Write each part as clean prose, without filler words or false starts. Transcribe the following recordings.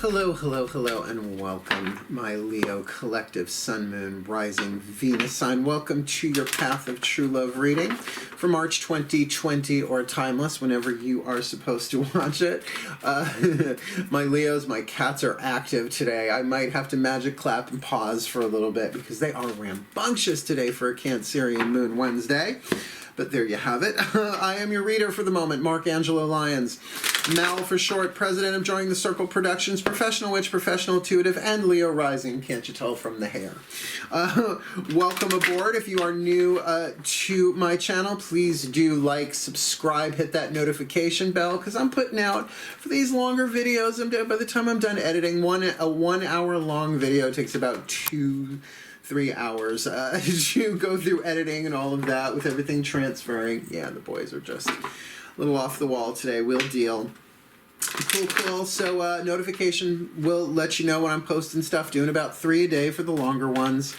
Hello, hello, hello, and welcome, my Leo collective Sun, Moon, Rising, Venus sign. Welcome to your Path of True Love reading for March 2020 or timeless, whenever you are supposed to watch it. My Leos, my cats are active today. I might have to magic clap and pause for a little bit because they are rambunctious today for a Cancerian Moon Wednesday. But there you have it. I am your reader for the moment, Mark Angelo Lyons. Mal for short, president of Joining the Circle Productions, professional witch, professional intuitive, and Leo rising. Can't you tell from the hair? Welcome aboard. If you are new to my channel, please do like, subscribe, hit that notification bell, because I'm putting out, for these longer videos, by the time I'm done editing, a 1 hour long video takes about 3 hours to go through editing and all of that with everything transferring. Yeah, the boys are just a little off the wall today. We'll deal. Cool. So notification will let you know when I'm posting stuff, doing about 3 a day for the longer ones.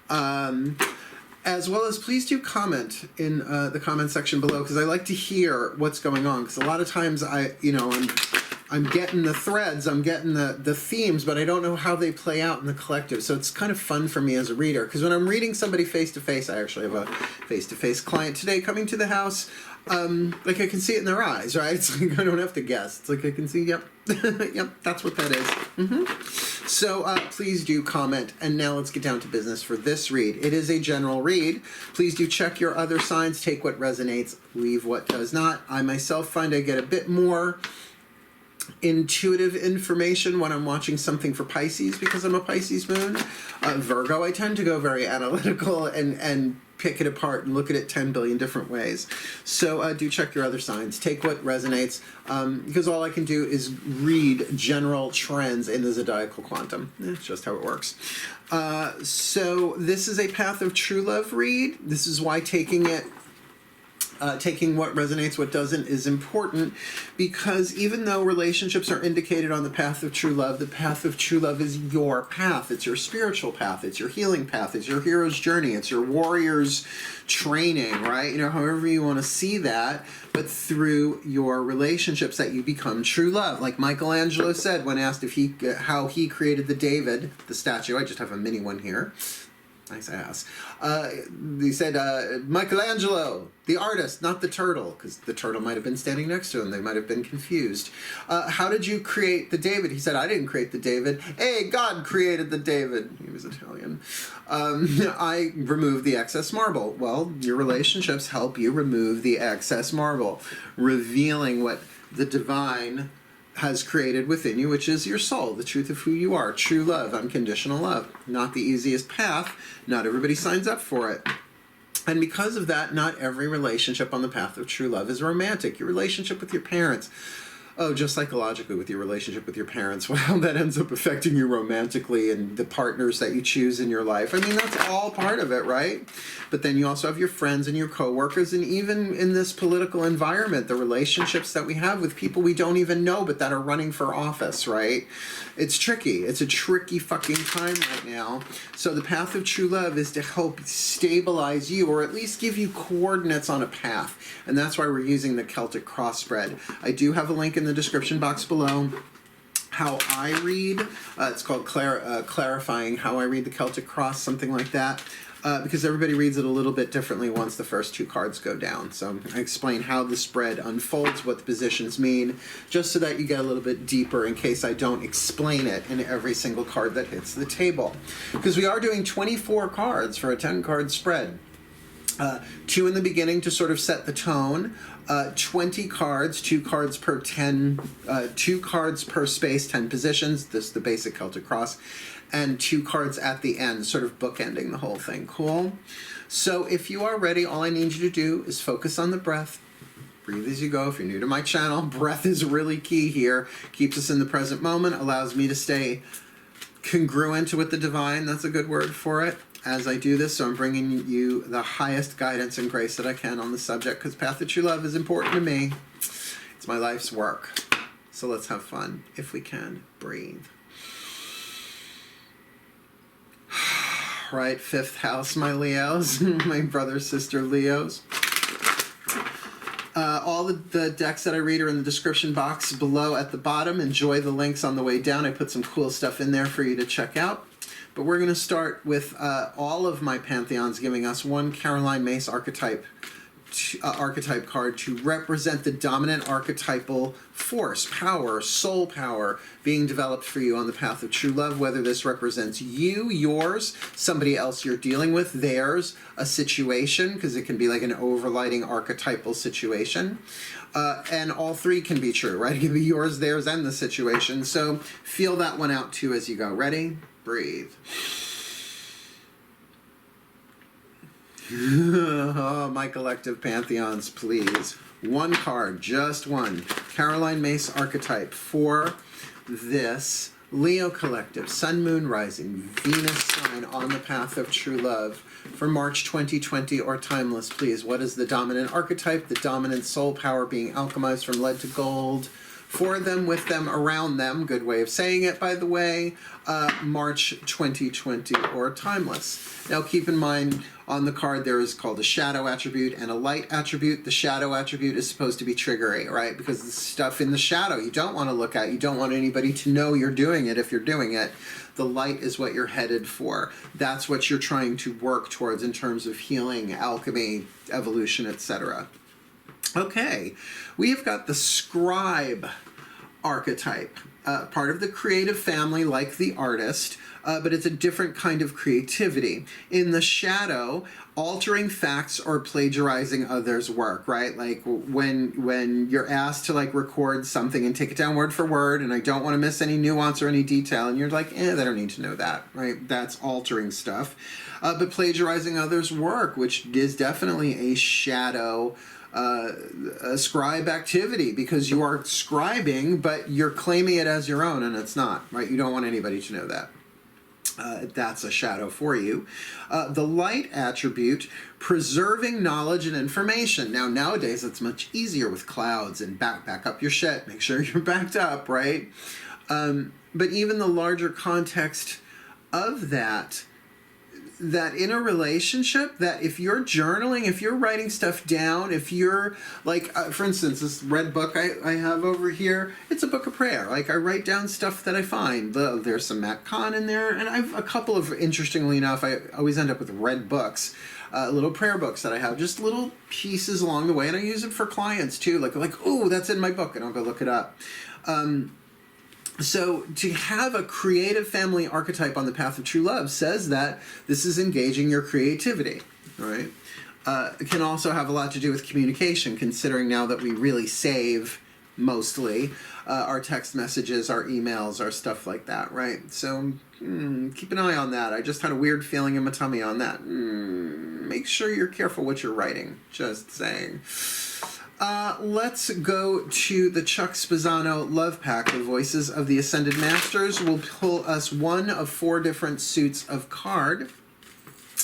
As well as please do comment in the comment section below, because I like to hear what's going on, because a lot of times I'm getting the threads, I'm getting the themes, but I don't know how they play out in the collective. So it's kind of fun for me as a reader, because when I'm reading somebody face-to-face, I actually have a face-to-face client today coming to the house, like I can see it in their eyes, right? It's like I don't have to guess. It's like I can see, yep, yep, that's what that is. So please do comment, and now let's get down to business for this read. It is a general read. Please do check your other signs, take what resonates, leave what does not. I myself find I get a bit more intuitive information when I'm watching something for Pisces, because I'm a Pisces moon. Virgo, I tend to go very analytical and pick it apart and look at it 10 billion different ways. So do check your other signs. Take what resonates, because all I can do is read general trends in the zodiacal quantum. It's just how it works. So this is a Path of True Love read. This is why taking what resonates, what doesn't is important, because even though relationships are indicated on the path of true love, the path of true love is your path. It's your spiritual path. It's your healing path. It's your hero's journey. It's your warrior's training, right? You know, however you want to see that, but through your relationships that you become true love. Like Michelangelo said when asked if how he created the David, the statue. I just have a mini one here. Nice ass. He said, Michelangelo, the artist, not the turtle, because the turtle might have been standing next to him. They might have been confused. How did you create the David? He said, I didn't create the David. Hey, God created the David. He was Italian. I removed the excess marble. Well, your relationships help you remove the excess marble, revealing what the divine has created within you, which is your soul, the truth of who you are, true love, unconditional love. Not the easiest path. Not everybody signs up for it. And because of that, not every relationship on the path of true love is romantic. Your relationship with your parents, just psychologically with your relationship with your parents, well, that ends up affecting you romantically, and the partners that you choose in your life. I mean, that's all part of it, right? But then you also have your friends and your coworkers, and even in this political environment, the relationships that we have with people we don't even know, but that are running for office, right? It's tricky. It's a tricky fucking time right now. So the path of true love is to help stabilize you, or at least give you coordinates on a path. And that's why we're using the Celtic cross spread. I do have a link in the description box below how I read. It's called clarifying how I read the Celtic cross, something like that, because everybody reads it a little bit differently once the first 2 cards go down. So I explain how the spread unfolds, what the positions mean, just so that you get a little bit deeper in case I don't explain it in every single card that hits the table. Because we are doing 24 cards for a 10-card spread. 2 in the beginning to sort of set the tone, 20 cards, 2 cards per 10, 2 cards per space, 10 positions, this is the basic Celtic cross, and 2 cards at the end, sort of bookending the whole thing. Cool? So if you are ready, all I need you to do is focus on the breath. Breathe as you go. If you're new to my channel, breath is really key here. Keeps us in the present moment, allows me to stay congruent with the divine. That's a good word for it. As I do this, so I'm bringing you the highest guidance and grace that I can on the subject, because Path of True Love is important to me. It's my life's work. So let's have fun, if we can. Breathe. Right, 5th house, my Leos, my brother, sister Leos. All the decks that I read are in the description box below at the bottom. Enjoy the links on the way down. I put some cool stuff in there for you to check out. But we're going to start with all of my pantheons giving us one Caroline Myss archetype card to represent the dominant archetypal force, power, soul power being developed for you on the path of true love, whether this represents you, yours, somebody else you're dealing with, theirs, a situation, because it can be like an overlighting archetypal situation. And all three can be true, right? It can be yours, theirs, and the situation. So feel that one out too as you go. Ready? Breathe. Oh, my collective pantheons, please. One card, just one. Caroline Myss archetype for this Leo collective, Sun, Moon, Rising, Venus sign on the path of true love for March 2020 or timeless, please. What is the dominant archetype, the dominant soul power being alchemized from lead to gold? For them, with them, around them, good way of saying it, by the way, March 2020 or timeless. Now keep in mind, on the card there is called a shadow attribute and a light attribute. The shadow attribute is supposed to be triggery, right? Because the stuff in the shadow you don't want to look at. You don't want anybody to know you're doing it if you're doing it. The light is what you're headed for. That's what you're trying to work towards in terms of healing, alchemy, evolution, etc. Okay, we've got the scribe archetype, part of the creative family like the artist, but it's a different kind of creativity. In the shadow, altering facts or plagiarizing others' work, right? Like when you're asked to like record something and take it down word for word, and I don't want to miss any nuance or any detail, and you're like, they don't need to know that, right? That's altering stuff. But plagiarizing others' work, which is definitely a shadow a scribe activity, because you are scribing, but you're claiming it as your own, and it's not, right? You don't want anybody to know that. That's a shadow for you. The light attribute, preserving knowledge and information. Now, nowadays, it's much easier with clouds and back up your shit. Make sure you're backed up, right? But even the larger context of that in a relationship, that if you're journaling, if you're writing stuff down, if you're like, for instance, this red book I have over here, it's a book of prayer. Like, I write down stuff that I find. There's some Kahn in there, and I've a couple of, interestingly enough, I always end up with red books, little prayer books that I have, just little pieces along the way, and I use it for clients too. Like, oh, that's in my book, and I'll go look it up. So to have a creative family archetype on the path of true love says that this is engaging your creativity, all right? It can also have a lot to do with communication, considering now that we really save mostly our text messages, our emails, our stuff like that, right? So keep an eye on that. I just had a weird feeling in my tummy on that. Make sure you're careful what you're writing, just saying. Let's go to the Chuck Spezzano Love Pack, the Voices of the Ascended Masters. Will pull us one of 4 different suits of card.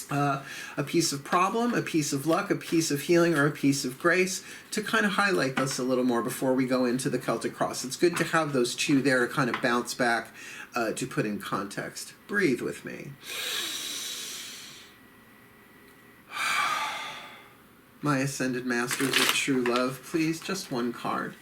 A piece of problem, a piece of luck, a piece of healing, or a piece of grace, to kind of highlight this a little more before we go into the Celtic Cross. It's good to have those 2 there to kind of bounce back, to put in context. Breathe with me. My Ascended Masters of True Love, please, just one card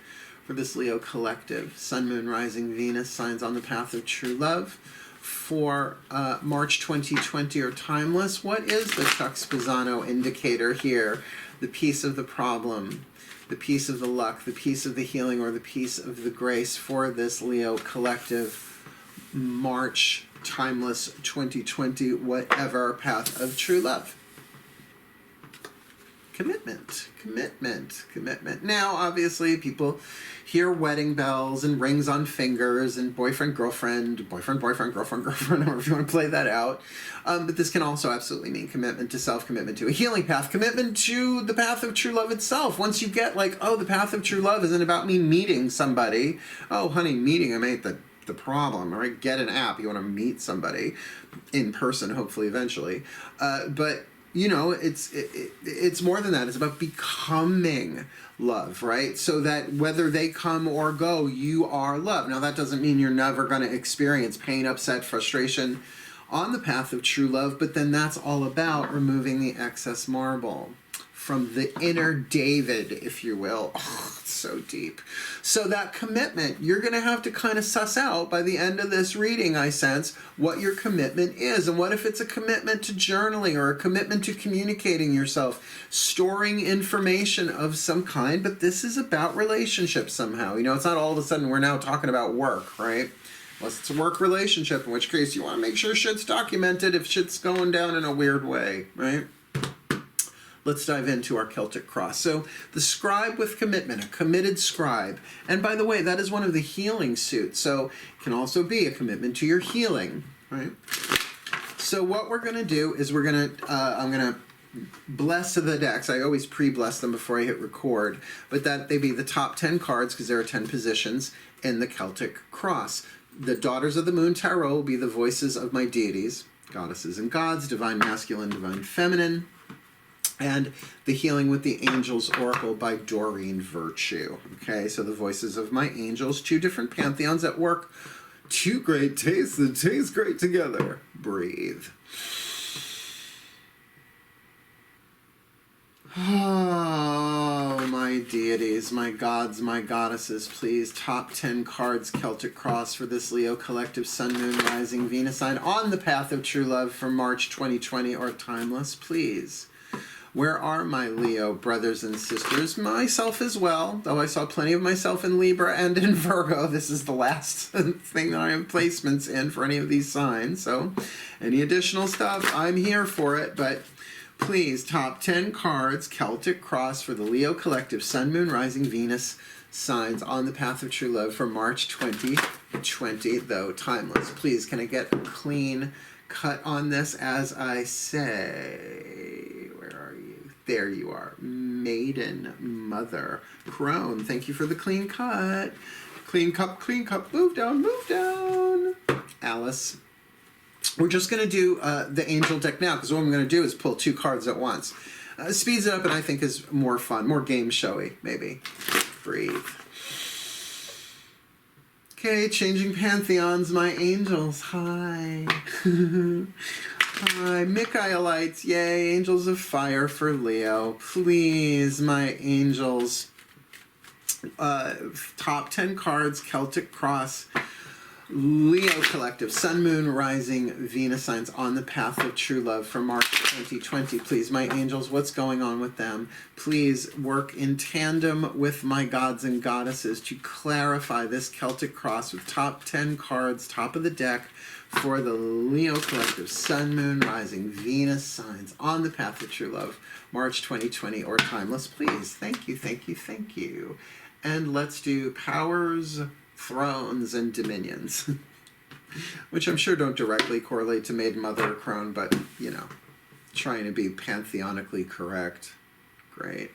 for this Leo collective. Sun, Moon, Rising, Venus signs on the path of true love for March 2020 or timeless. What is the Chuck Spezzano indicator here? The piece of the problem, the piece of the luck, the piece of the healing, or the piece of the grace for this Leo collective March timeless 2020 whatever path of true love. Commitment. Now, obviously, people hear wedding bells and rings on fingers and boyfriend, girlfriend, however you want to play that out. But this can also absolutely mean commitment to self, commitment to a healing path, commitment to the path of true love itself. Once you get like, oh, the path of true love isn't about me meeting somebody. Oh, honey, meeting them ain't the problem. All right, get an app. You want to meet somebody in person, hopefully, eventually. But you know, it's more than that. It's about becoming love, right? So that whether they come or go, you are love. Now, that doesn't mean you're never going to experience pain, upset, frustration on the path of true love, but then that's all about removing the excess marble. from the inner David, if you will. Oh, it's so deep. So that commitment, you're going to have to kind of suss out by the end of this reading, I sense, what your commitment is. And what if it's a commitment to journaling or a commitment to communicating yourself, storing information of some kind, but this is about relationships somehow. You know, it's not all of a sudden we're now talking about work, right? Unless it's a work relationship, in which case you want to make sure shit's documented if shit's going down in a weird way, right? Let's dive into our Celtic cross. So the scribe with commitment, a committed scribe. And by the way, that is one of the healing suits. So it can also be a commitment to your healing, right? So what we're going to do is I'm going to bless the decks. I always pre-bless them before I hit record. But that they be the top 10 cards, because there are 10 positions in the Celtic cross. The Daughters of the Moon Tarot will be the voices of my deities, goddesses and gods, divine masculine, divine feminine. And the Healing with the Angels Oracle by Doreen Virtue. Okay, so the voices of my angels, 2 different pantheons at work. 2 great tastes that taste great together. Breathe. Oh, my deities, my gods, my goddesses, please. Top 10 cards, Celtic cross for this Leo collective Sun, Moon, Rising, Venus sign on the path of true love for March 2020 or timeless, please. Where are my Leo brothers and sisters? Myself as well, though I saw plenty of myself in Libra and in Virgo. This is the last thing that I have placements in for any of these signs. So any additional stuff, I'm here for it. But please, top 10 cards, Celtic cross for the Leo collective Sun, Moon, Rising, Venus signs on the path of true love for March 2020, though timeless. Please, can I get a clean cut on this as I say? There you are. Maiden, Mother, Crone. Thank you for the clean cut. Clean cup. Move down, move down. Alice. We're just going to do the angel deck now, because what I'm going to do is pull 2 cards at once. Speeds it up and I think is more fun, more game showy, maybe. Breathe. Okay, changing pantheons, my angels. Hi. Hi, Michaelites, yay, angels of fire for Leo. Please, my angels. Top 10 cards, Celtic cross, Leo collective, Sun, Moon, Rising, Venus signs on the path of true love for March 2020. Please, my angels, what's going on with them? Please work in tandem with my gods and goddesses to clarify this Celtic cross with top 10 cards, top of the deck, for the Leo collective, Sun, Moon, Rising, Venus signs on the path of true love, March 2020 or timeless, please. Thank you, thank you, thank you. And let's do powers, thrones, and dominions, which I'm sure don't directly correlate to Maiden, Mother, or Crone, but, you know, trying to be pantheonically correct. Great.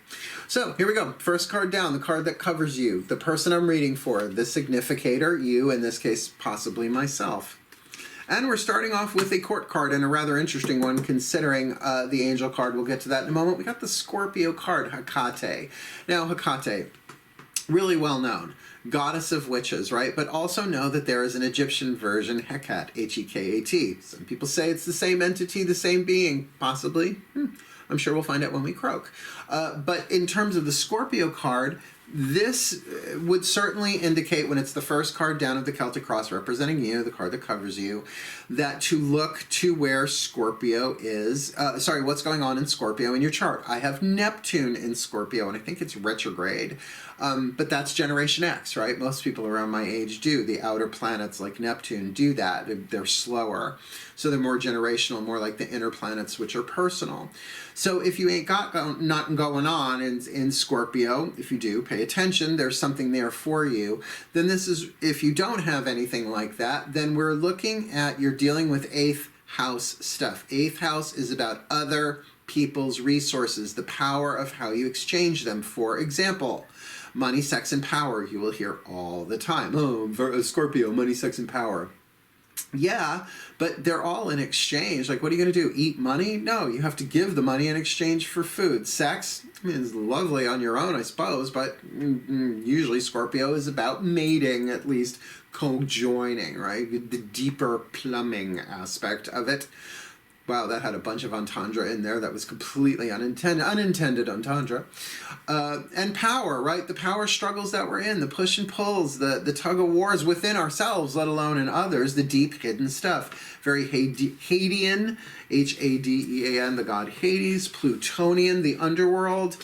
So here we go. First card down, the card that covers you, the person I'm reading for, the significator, you, in this case, possibly myself. And we're starting off with a court card, and a rather interesting one considering the angel card. We'll get to that in a moment. We got the Scorpio card, Hecate. Now, Hecate, really well known, goddess of witches, right? But also know that there is an Egyptian version, Hecate, H-E-K-A-T. Some people say it's the same entity, the same being, possibly. I'm sure we'll find out when we croak. But in terms of the Scorpio card, this would certainly indicate, when it's the first card down of the Celtic cross representing you, the card that covers you, that to look to where Scorpio is, what's going on in Scorpio in your chart. I have Neptune in Scorpio, and I think it's retrograde. But that's Generation X, right? Most people around my age do. The outer planets like Neptune do that. They're slower. So they're more generational, more like the inner planets, which are personal. So if you ain't got nothing going on in Scorpio, if you do, pay attention, there's something there for you. Then this is, if you don't have anything like that, then we're looking at, you're dealing with 8th house stuff. 8th house is about other people's resources, the power of how you exchange them. For example, money, sex, and power, you will hear all the time. Oh, Scorpio, money, sex, and power. Yeah, but they're all in exchange. Like, what are you going to do? Eat money? No, you have to give the money in exchange for food. Sex, I mean, it's lovely on your own, I suppose, but usually Scorpio is about mating, at least co-joining, right? The deeper plumbing aspect of it. Wow, that had a bunch of entendre in there. That was completely unintended entendre. And power, right? The power struggles that we're in, the push and pulls, the tug of wars within ourselves, let alone in others, the deep hidden stuff. Very Hadean, Hadean, the god Hades, Plutonian, the underworld.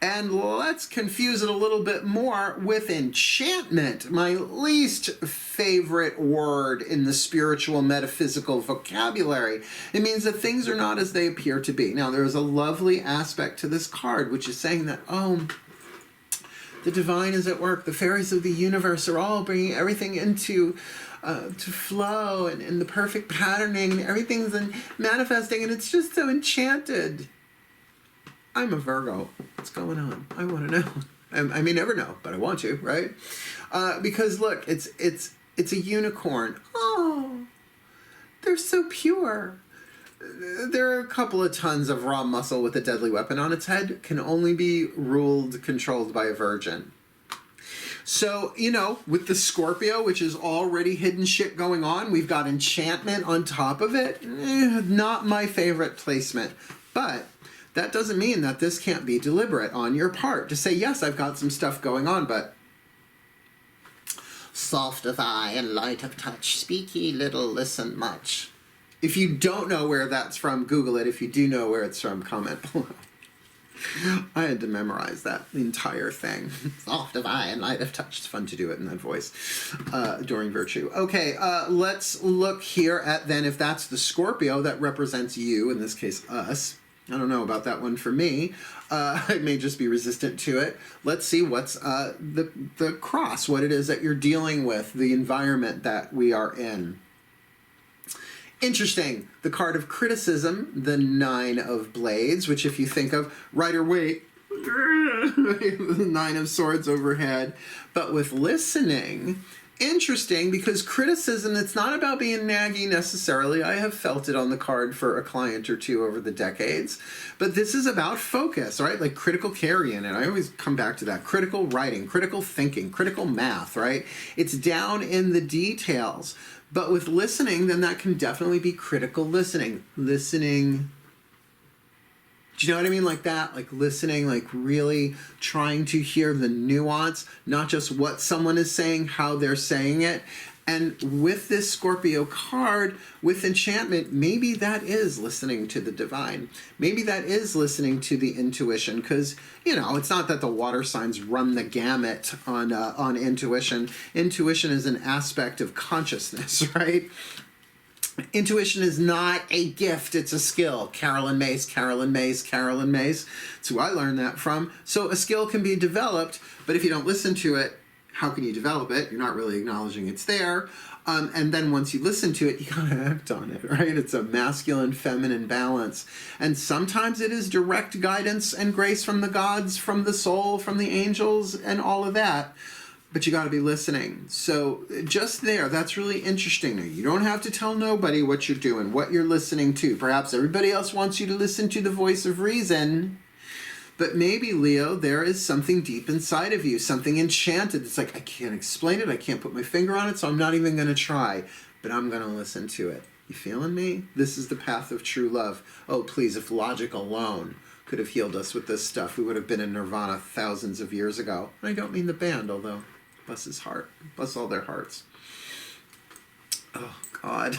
And let's confuse it a little bit more with enchantment, my least favorite word in the spiritual metaphysical vocabulary. It means that things are not as they appear to be. Now, there is a lovely aspect to this card, which is saying that, oh, the divine is at work. The fairies of the universe are all bringing everything into to flow and the perfect patterning, and everything's manifesting, and it's just so enchanted. I'm a Virgo. What's going on? I want to know. I may never know, but I want to, right? Because look, it's a unicorn. Oh, they're so pure. There are a couple of tons of raw muscle with a deadly weapon on its head. Can only be controlled by a virgin. So, you know, with the Scorpio, which is already hidden shit going on, we've got enchantment on top of it. Not my favorite placement, but that doesn't mean that this can't be deliberate on your part to say, yes, I've got some stuff going on, but soft of eye and light of touch, speak ye little, listen much. If you don't know where that's from, Google it. If you do know where it's from, comment below. I had to memorize that entire thing. Soft of eye and light of touch. It's fun to do it in that voice during Virtue. Okay, let's look here at then if that's the Scorpio that represents you, in this case us. I don't know about that one for me. I may just be resistant to it. Let's see what's the cross, what it is that you're dealing with, the environment that we are in. Interesting. The card of criticism, the Nine of Blades, which if you think of Rider-Waite, the Nine of Swords overhead. But with listening, interesting, because criticism, it's not about being naggy necessarily. I have felt it on the card for a client or two over the decades. But this is about focus, right? Like critical carrying, and I always come back to that. Critical writing, critical thinking, critical math, right? It's down in the details. But with listening, then that can definitely be critical listening. Listening. Do you know what I mean? Like that, like listening, like really trying to hear the nuance, not just what someone is saying, how they're saying it. And with this Scorpio card, with enchantment, maybe that is listening to the divine. Maybe that is listening to the intuition, because, you know, it's not that the water signs run the gamut on intuition. Intuition is an aspect of consciousness, right? Intuition is not a gift, it's a skill. Carolyn Mace, Carolyn Mace, Carolyn Mace. That's who I learned that from. So a skill can be developed, but if you don't listen to it, how can you develop it? You're not really acknowledging it's there. And then once you listen to it, you gotta act on it, right? It's a masculine-feminine balance. And sometimes it is direct guidance and grace from the gods, from the soul, from the angels, and all of that. But you got to be listening. So just there, that's really interesting. Now, you don't have to tell nobody what you're doing, what you're listening to. Perhaps everybody else wants you to listen to the voice of reason. But maybe, Leo, there is something deep inside of you, something enchanted. It's like, I can't explain it. I can't put my finger on it, so I'm not even going to try. But I'm going to listen to it. You feeling me? This is the path of true love. Oh, please, if logic alone could have healed us with this stuff, we would have been in nirvana thousands of years ago. I don't mean the band, although... bless his heart. Bless all their hearts. Oh, God.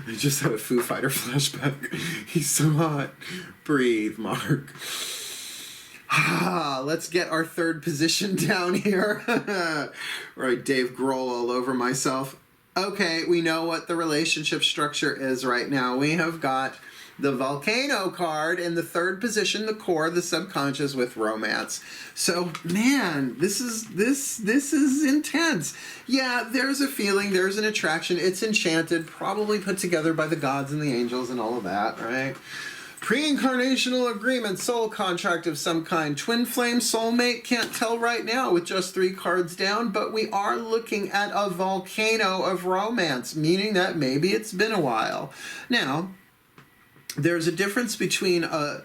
I just had a Foo Fighter flashback. He's so hot. Breathe, Mark. Let's get our third position down here. Right, Dave Grohl all over myself. Okay, we know what the relationship structure is right now. We have got the volcano card in the third position, the core, the subconscious with romance. So, man, this is intense. Yeah, there's a feeling, there's an attraction. It's enchanted, probably put together by the gods and the angels and all of that, right? Pre-incarnational agreement, soul contract of some kind. Twin flame, soulmate, can't tell right now with just 3 cards down, but we are looking at a volcano of romance, meaning that maybe it's been a while. Now, there's a difference between a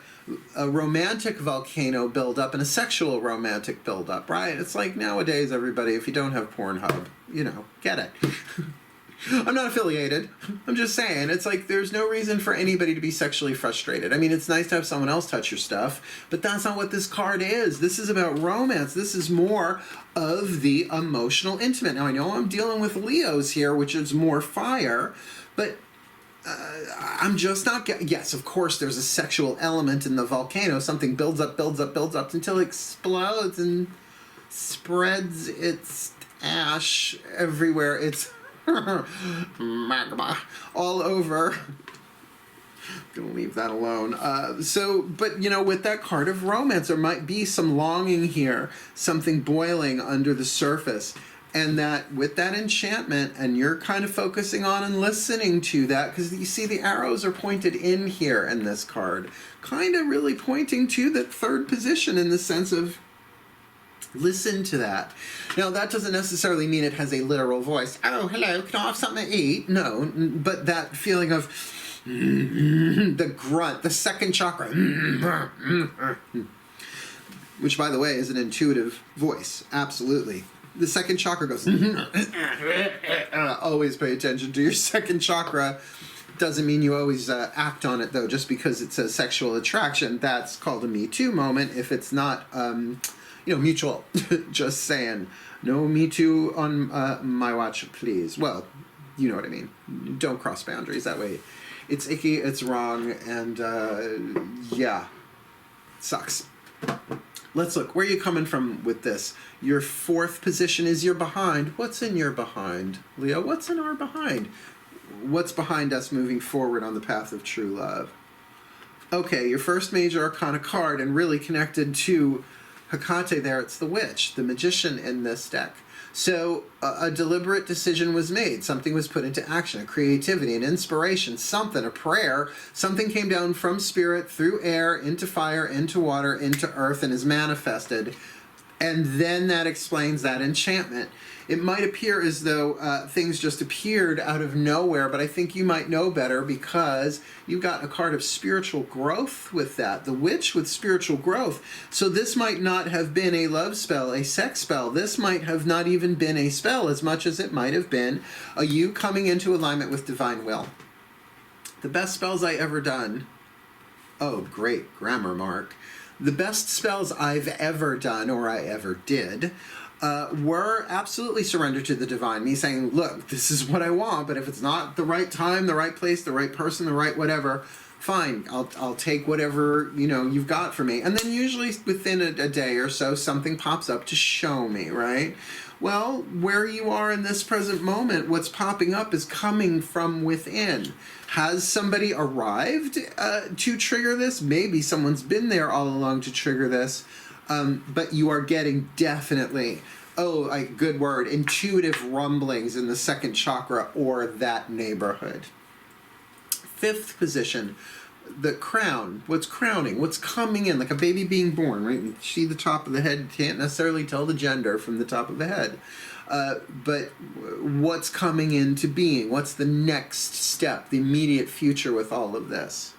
romantic volcano buildup and a sexual romantic buildup, right? It's like nowadays, everybody, if you don't have Pornhub, you know, get it. I'm not affiliated. I'm just saying, it's like there's no reason for anybody to be sexually frustrated. I mean, it's nice to have someone else touch your stuff, but that's not what this card is. This is about romance. This is more of the emotional intimate. Now, I know I'm dealing with Leos here, which is more fire, but I'm just not yes, of course, there's a sexual element in the volcano. Something builds up until it explodes and spreads its ash everywhere. It's magma all over. Gonna leave that alone. But with that card of romance, there might be some longing here, something boiling under the surface. And that with that enchantment, and you're kind of focusing on and listening to that, because you see the arrows are pointed in here in this card, kind of really pointing to that third position in the sense of listen to that. Now, that doesn't necessarily mean it has a literal voice. Oh, hello, can I have something to eat? No, but that feeling of the grunt, the second chakra, which, by the way, is an intuitive voice. Absolutely. The second chakra goes, always pay attention to your second chakra. Doesn't mean you always act on it, though, just because it says sexual attraction. That's called a Me Too moment if it's not, mutual. Just saying. No Me Too on my watch, please. Well, you know what I mean. Don't cross boundaries that way. It's icky, it's wrong, and yeah, it sucks. Let's look. Where are you coming from with this? Your fourth position is your behind. What's in your behind, Leo? What's in our behind? What's behind us moving forward on the path of true love? Okay, your first major arcana card, and really connected to Hecate there, it's the witch, the magician in this deck. So a deliberate decision was made. Something was put into action, a creativity, an inspiration, something, a prayer. Something came down from spirit through air, into fire, into water, into earth, and is manifested. And then that explains that enchantment. It might appear as though things just appeared out of nowhere, but I think you might know better because you've got a card of spiritual growth with that. The witch with spiritual growth. So this might not have been a love spell, a sex spell. This might have not even been a spell as much as it might have been a you coming into alignment with divine will. The best spells I ever done. Oh, great grammar mark. The best spells I've ever done, or I ever did, were absolutely surrendered to the divine. Me saying, look, this is what I want, but if it's not the right time, the right place, the right person, the right whatever, fine, I'll take whatever, you've got for me. And then usually within a day or so, something pops up to show me, right? Well, where you are in this present moment, what's popping up is coming from within. Has somebody arrived to trigger this? Maybe someone's been there all along to trigger this, but you are getting definitely, good word, intuitive rumblings in the second chakra or that neighborhood. Fifth position, the crown. What's crowning? What's coming in? Like a baby being born, right? You see the top of the head, can't necessarily tell the gender from the top of the head. But what's coming into being? What's the next step, the immediate future with all of this?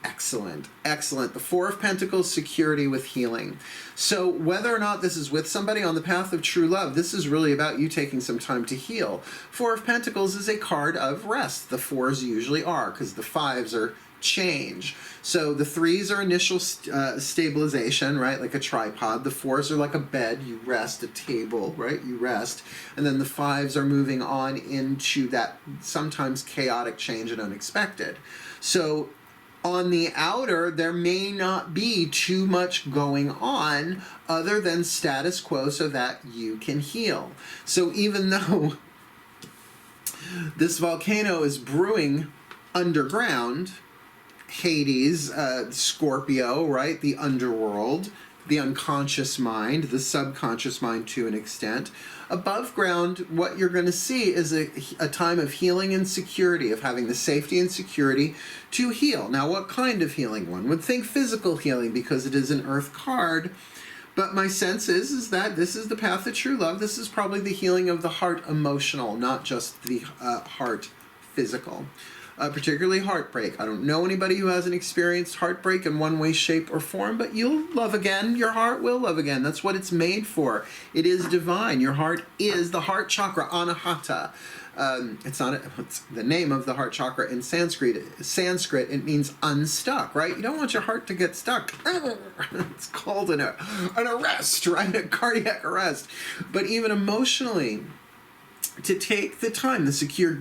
Excellent, excellent. The Four of Pentacles, security with healing. So whether or not this is with somebody on the path of true love, this is really about you taking some time to heal. Four of Pentacles is a card of rest. The fours usually are, because the fives are change. So the threes are initial stabilization, right? Like a tripod. The fours are like a bed. You rest, a table, right? You rest. And then the fives are moving on into that sometimes chaotic change and unexpected. So on the outer, there may not be too much going on other than status quo so that you can heal. So even though this volcano is brewing underground, Hades, Scorpio, right? The underworld, the unconscious mind, the subconscious mind to an extent. Above ground, what you're going to see is a time of healing and security, of having the safety and security to heal. Now, what kind of healing? One would think physical healing because it is an earth card. But my sense is that this is the path of true love. This is probably the healing of the heart emotional, not just the heart physical. particularly heartbreak. I don't know anybody who hasn't experienced heartbreak in one way, shape, or form, but you'll love again. Your heart will love again. That's what it's made for. It is divine. Your heart is the heart chakra, anahata. It's the name of the heart chakra in Sanskrit. It means unstuck, right? You don't want your heart to get stuck. It's called an arrest, right? A cardiac arrest. But even emotionally, to take the time,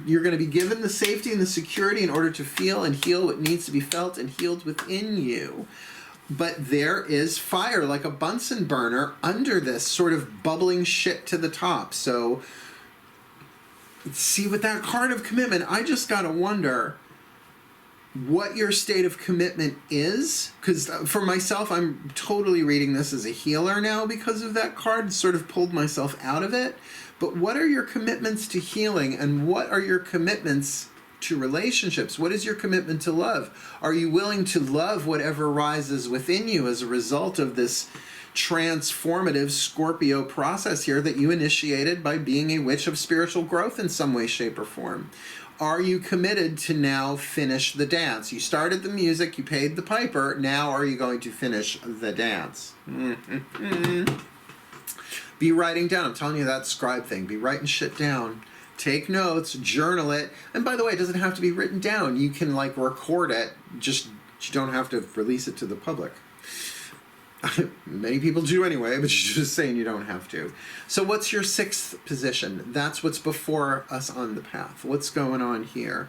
you're going to be given the safety and the security in order to feel and heal what needs to be felt and healed within you. But there is fire, like a Bunsen burner, under this sort of bubbling shit to the top. So see, with that card of commitment, I just got to wonder what your state of commitment is. Because for myself, I'm totally reading this as a healer now because of that card, sort of pulled myself out of it. But what are your commitments to healing, and what are your commitments to relationships? What is your commitment to love? Are you willing to love whatever rises within you as a result of this transformative Scorpio process here that you initiated by being a witch of spiritual growth in some way, shape, or form? Are you committed to now finish the dance? You started the music, you paid the piper, now are you going to finish the dance? Be writing down. I'm telling you that scribe thing. Be writing shit down. Take notes, journal it. And by the way, it doesn't have to be written down. You can like record it, just you don't have to release it to the public. Many people do anyway, but you're just saying you don't have to. So what's your sixth position? That's what's before us on the path. What's going on here?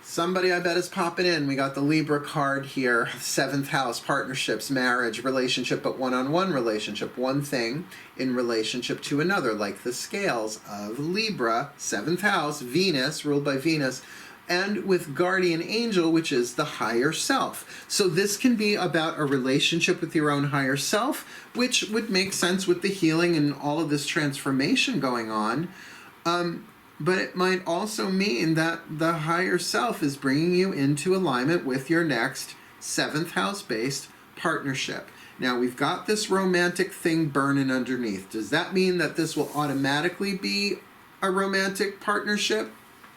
Somebody I bet is popping in. We got the Libra card here. Seventh house, partnerships, marriage, relationship, but one-on-one relationship. One thing in relationship to another, like the scales of Libra, seventh house, Venus, ruled by Venus, and with guardian angel, which is the higher self. So this can be about a relationship with your own higher self, which would make sense with the healing and all of this transformation going on. But it might also mean that the higher self is bringing you into alignment with your next seventh house-based partnership. Now, we've got this romantic thing burning underneath. Does that mean that this will automatically be a romantic partnership?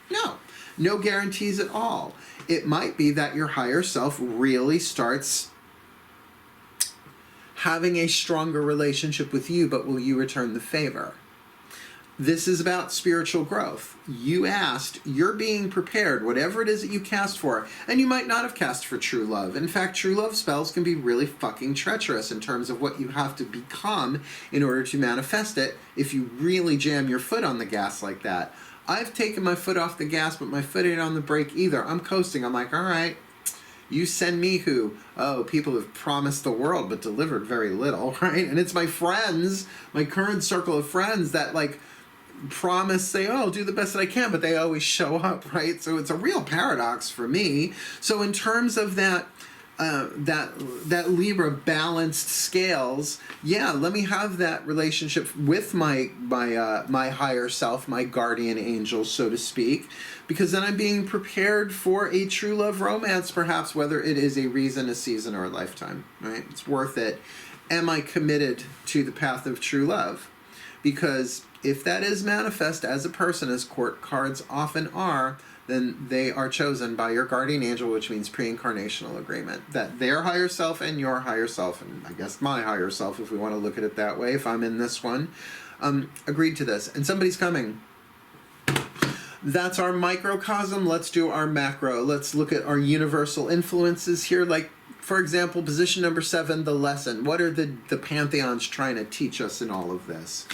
No. No guarantees at all. It might be that your higher self really starts having a stronger relationship with you, but will you return the favor? This is about spiritual growth. You asked, you're being prepared, whatever it is that you cast for, and you might not have cast for true love. In fact, true love spells can be really fucking treacherous in terms of what you have to become in order to manifest it if you really jam your foot on the gas like that. I've taken my foot off the gas, but my foot ain't on the brake either. I'm coasting. I'm like, all right, you send me who? Oh, people have promised the world but delivered very little, right? And it's my friends, my current circle of friends that like promise, say, oh, I'll do the best that I can, but they always show up, right? So it's a real paradox for me. So in terms of that, that Libra balanced scales, yeah, let me have that relationship with my higher self, my guardian angel, so to speak, because then I'm being prepared for a true love romance, perhaps, whether it is a reason, a season, or a lifetime, right? It's worth it. Am I committed to the path of true love? Because if that is manifest as a person, as court cards often are, then they are chosen by your guardian angel, which means pre-incarnational agreement. That their higher self and your higher self, and I guess my higher self, if we want to look at it that way, if I'm in this one, agreed to this. And somebody's coming. That's our microcosm. Let's do our macro. Let's look at our universal influences here. Like, for example, position number 7, the lesson. What are the pantheons trying to teach us in all of this?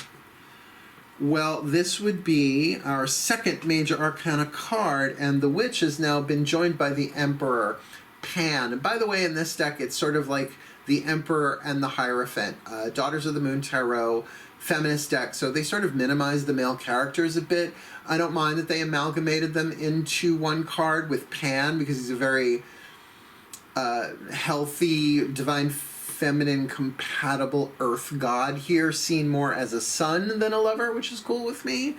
Well, this would be our second major arcana card, and the witch has now been joined by the Emperor, Pan. And by the way, in this deck, it's sort of like the Emperor and the Hierophant, Daughters of the Moon Tarot, feminist deck, so they sort of minimize the male characters a bit. I don't mind that they amalgamated them into one card with Pan, because he's a very healthy, divine feminine compatible earth god here, seen more as a son than a lover, which is cool with me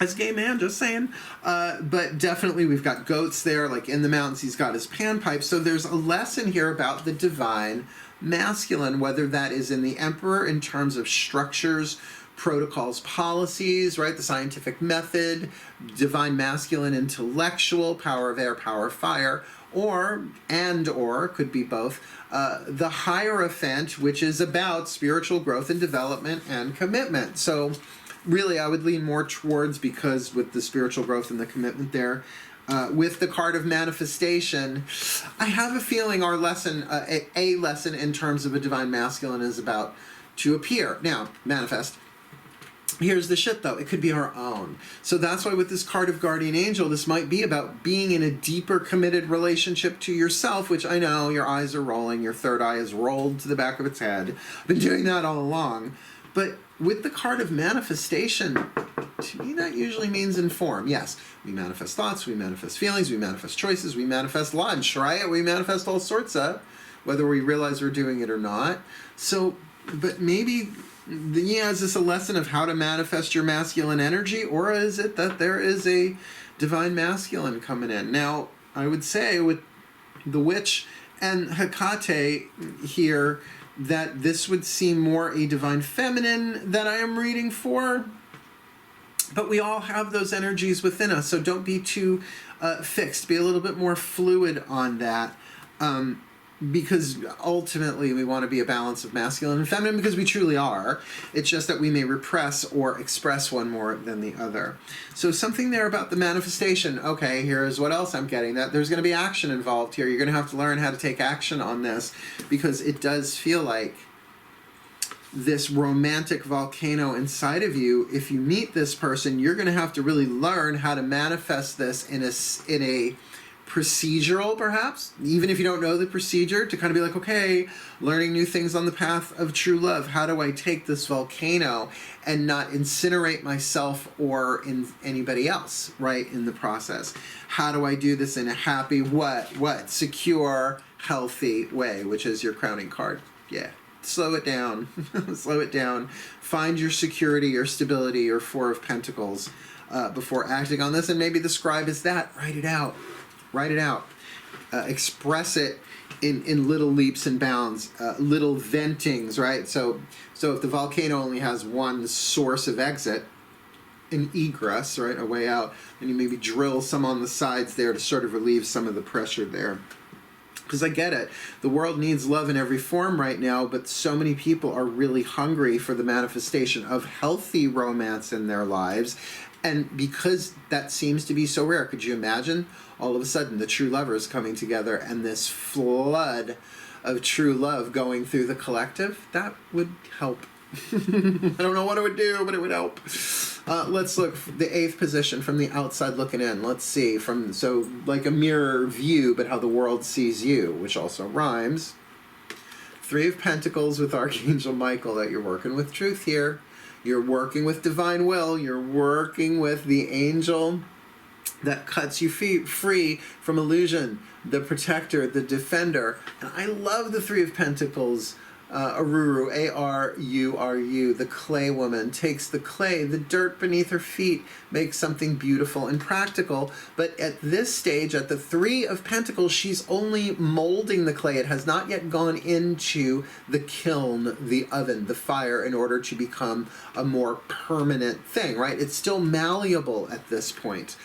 as a gay man, just saying. But definitely we've got goats there, like in the mountains he's got his panpipe. So there's a lesson here about the divine masculine, whether that is in the Emperor in terms of structures, protocols, policies, right? The scientific method, divine masculine, intellectual, power of air, power of fire, or could be both, the Hierophant, which is about spiritual growth and development and commitment. So really, I would lean more towards, because with the spiritual growth and the commitment there, with the card of manifestation, I have a feeling our lesson, a lesson in terms of a divine masculine is about to appear. Now, manifest. Here's the shit, though. It could be our own. So that's why with this card of guardian angel, this might be about being in a deeper committed relationship to yourself, which I know your eyes are rolling. Your third eye is rolled to the back of its head. I've been doing that all along. But with the card of manifestation, to me that usually means in form. Yes, we manifest thoughts, we manifest feelings, we manifest choices, we manifest lunch, right? We manifest all sorts of, whether we realize we're doing it or not. So, but maybe... is this a lesson of how to manifest your masculine energy, or is it that there is a divine masculine coming in? Now, I would say with the witch and Hecate here that this would seem more a divine feminine that I am reading for, but we all have those energies within us, so don't be too fixed. Be a little bit more fluid on that. Because ultimately we want to be a balance of masculine and feminine, because we truly are. It's just that we may repress or express one more than the other. So something there about the manifestation. Okay, here's what else I'm getting. That there's going to be action involved here. You're going to have to learn how to take action on this, because it does feel like this romantic volcano inside of you. If you meet this person, you're going to have to really learn how to manifest this in a procedural, perhaps, even if you don't know the procedure, to kind of be like, okay, learning new things on the path of true love. How do I take this volcano and not incinerate myself or in anybody else, right, in the process? How do I do this in a happy, secure, healthy way, which is your crowning card? Yeah. Slow it down. Slow it down. Find your security, your stability, your Four of Pentacles before acting on this. And maybe the scribe is that. Write it out. Write it out. Express it in little leaps and bounds, little ventings, right? So if the volcano only has one source of exit, an egress, right, a way out, then you maybe drill some on the sides there to sort of relieve some of the pressure there. Because I get it. The world needs love in every form right now, but so many people are really hungry for the manifestation of healthy romance in their lives. And because that seems to be so rare, could you imagine all of a sudden the true lovers coming together and this flood of true love going through the collective? That would help. I don't know what it would do, but it would help. Let's look the 8th position from the outside looking in. Let's see, so like a mirror view, but how the world sees you, which also rhymes. 3 of Pentacles with Archangel Michael, that you're working with truth here. You're working with divine will. You're working with the angel that cuts you free from illusion, the protector, the defender. And I love the 3 of Pentacles. Aruru, A-R-U-R-U, the clay woman, takes the clay, the dirt beneath her feet, makes something beautiful and practical. But at this stage, at the 3 of Pentacles, she's only molding the clay. It has not yet gone into the kiln, the oven, the fire, in order to become a more permanent thing, right? It's still malleable at this point.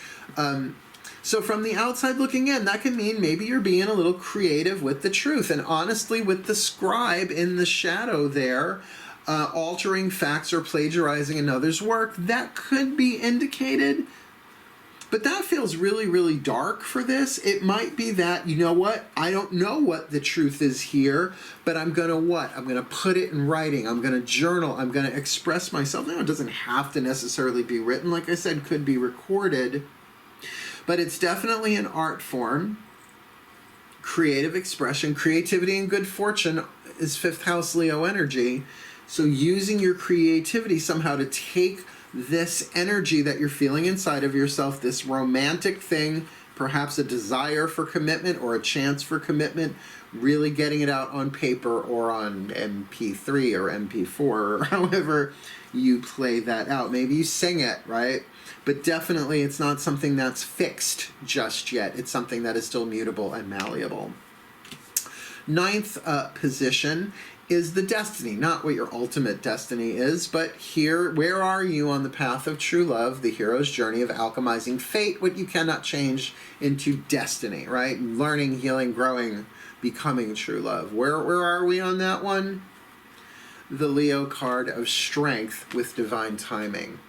So from the outside looking in, that can mean maybe you're being a little creative with the truth. And honestly, with the scribe in the shadow there, altering facts or plagiarizing another's work, that could be indicated. But that feels really, really dark for this. It might be that, you know what, I don't know what the truth is here, but I'm going to what? I'm going to put it in writing. I'm going to journal. I'm going to express myself. Now, it doesn't have to necessarily be written. Like I said, could be recorded. But it's definitely an art form. Creative expression, creativity, and good fortune is 5th house Leo energy. So using your creativity somehow to take this energy that you're feeling inside of yourself, this romantic thing, perhaps a desire for commitment or a chance for commitment, really getting it out on paper or on MP3 or MP4 or however you play that out. Maybe you sing it, right? But definitely it's not something that's fixed just yet. It's something that is still mutable and malleable. 9th position is the destiny, not what your ultimate destiny is, but here, where are you on the path of true love, the hero's journey of alchemizing fate, what you cannot change, into destiny, right? Learning, healing, growing, becoming true love. Where are we on that one? The Leo card of strength with divine timing.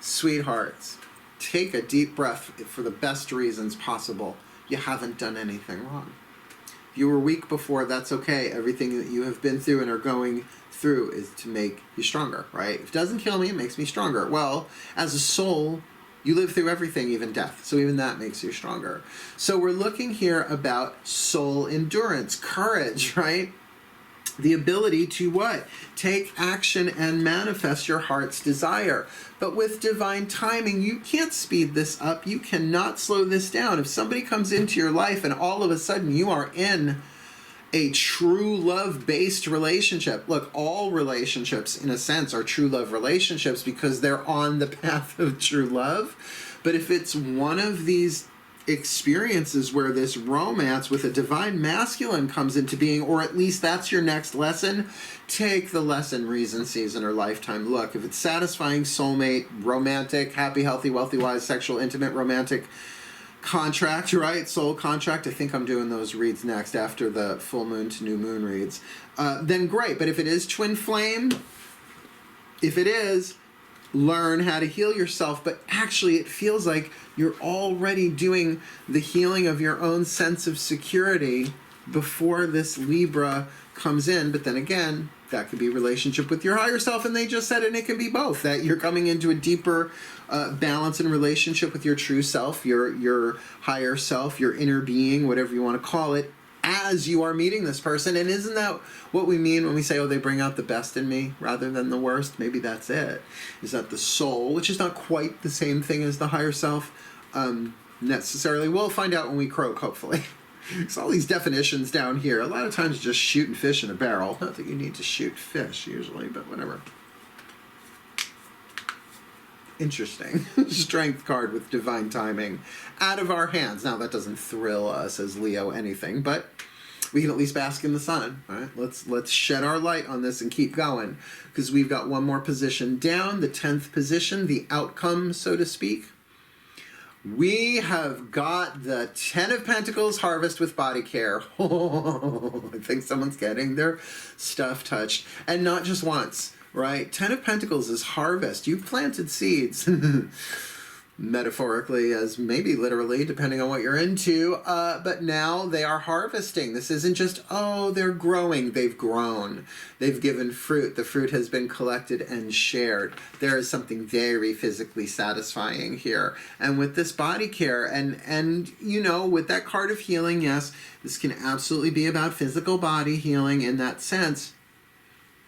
Sweethearts, take a deep breath for the best reasons possible. You haven't done anything wrong. If you were weak before, that's okay. Everything that you have been through and are going through is to make you stronger, right? If it doesn't kill me, it makes me stronger. Well, as a soul, you live through everything, even death. So even that makes you stronger. So we're looking here about soul endurance, courage, right? The ability to what? Take action and manifest your heart's desire. But with divine timing, you can't speed this up. You cannot slow this down. If somebody comes into your life and all of a sudden you are in a true love-based relationship. Look, all relationships, in a sense, are true love relationships because they're on the path of true love. But if it's one of these experiences where this romance with a divine masculine comes into being, or at least that's your next lesson, take the lesson, reason, season, or lifetime. Look, if it's satisfying, soulmate, romantic, happy, healthy, wealthy, wise, sexual, intimate, romantic contract, right? Soul contract. I think I'm doing those reads next after the full moon to new moon reads. Then great. But if it is twin flame, if it is, learn how to heal yourself. But actually, it feels like you're already doing the healing of your own sense of security before this Libra comes in. But then again, that could be relationship with your higher self, and they just said it, and it can be both. That you're coming into a deeper balance and relationship with your true self, your higher self, your inner being, whatever you want to call it, as you are meeting this person. And isn't that what we mean when we say, oh, they bring out the best in me rather than the worst? Maybe that's it. Is that the soul, which is not quite the same thing as the higher self necessarily. We'll find out when we croak, hopefully. So all these definitions down here, a lot of times just shooting fish in a barrel. Not that you need to shoot fish usually, but whatever. Interesting. Strength card with divine timing. Out of our hands. Now that doesn't thrill us as Leo anything, but we can at least bask in the sun. All right? Let's shed our light on this and keep going, because we've got one more position down, the 10th position, the outcome, so to speak. We have got the 10 of Pentacles, harvest with body care. Oh, I think someone's getting their stuff touched. And not just once, right? 10 of Pentacles is harvest. You've planted seeds. Metaphorically, as maybe literally, depending on what you're into. But now they are harvesting. This isn't just, oh, they're growing. They've grown. They've given fruit. The fruit has been collected and shared. There is something very physically satisfying here. And with this body care, and you know, with that card of healing, yes, this can absolutely be about physical body healing in that sense.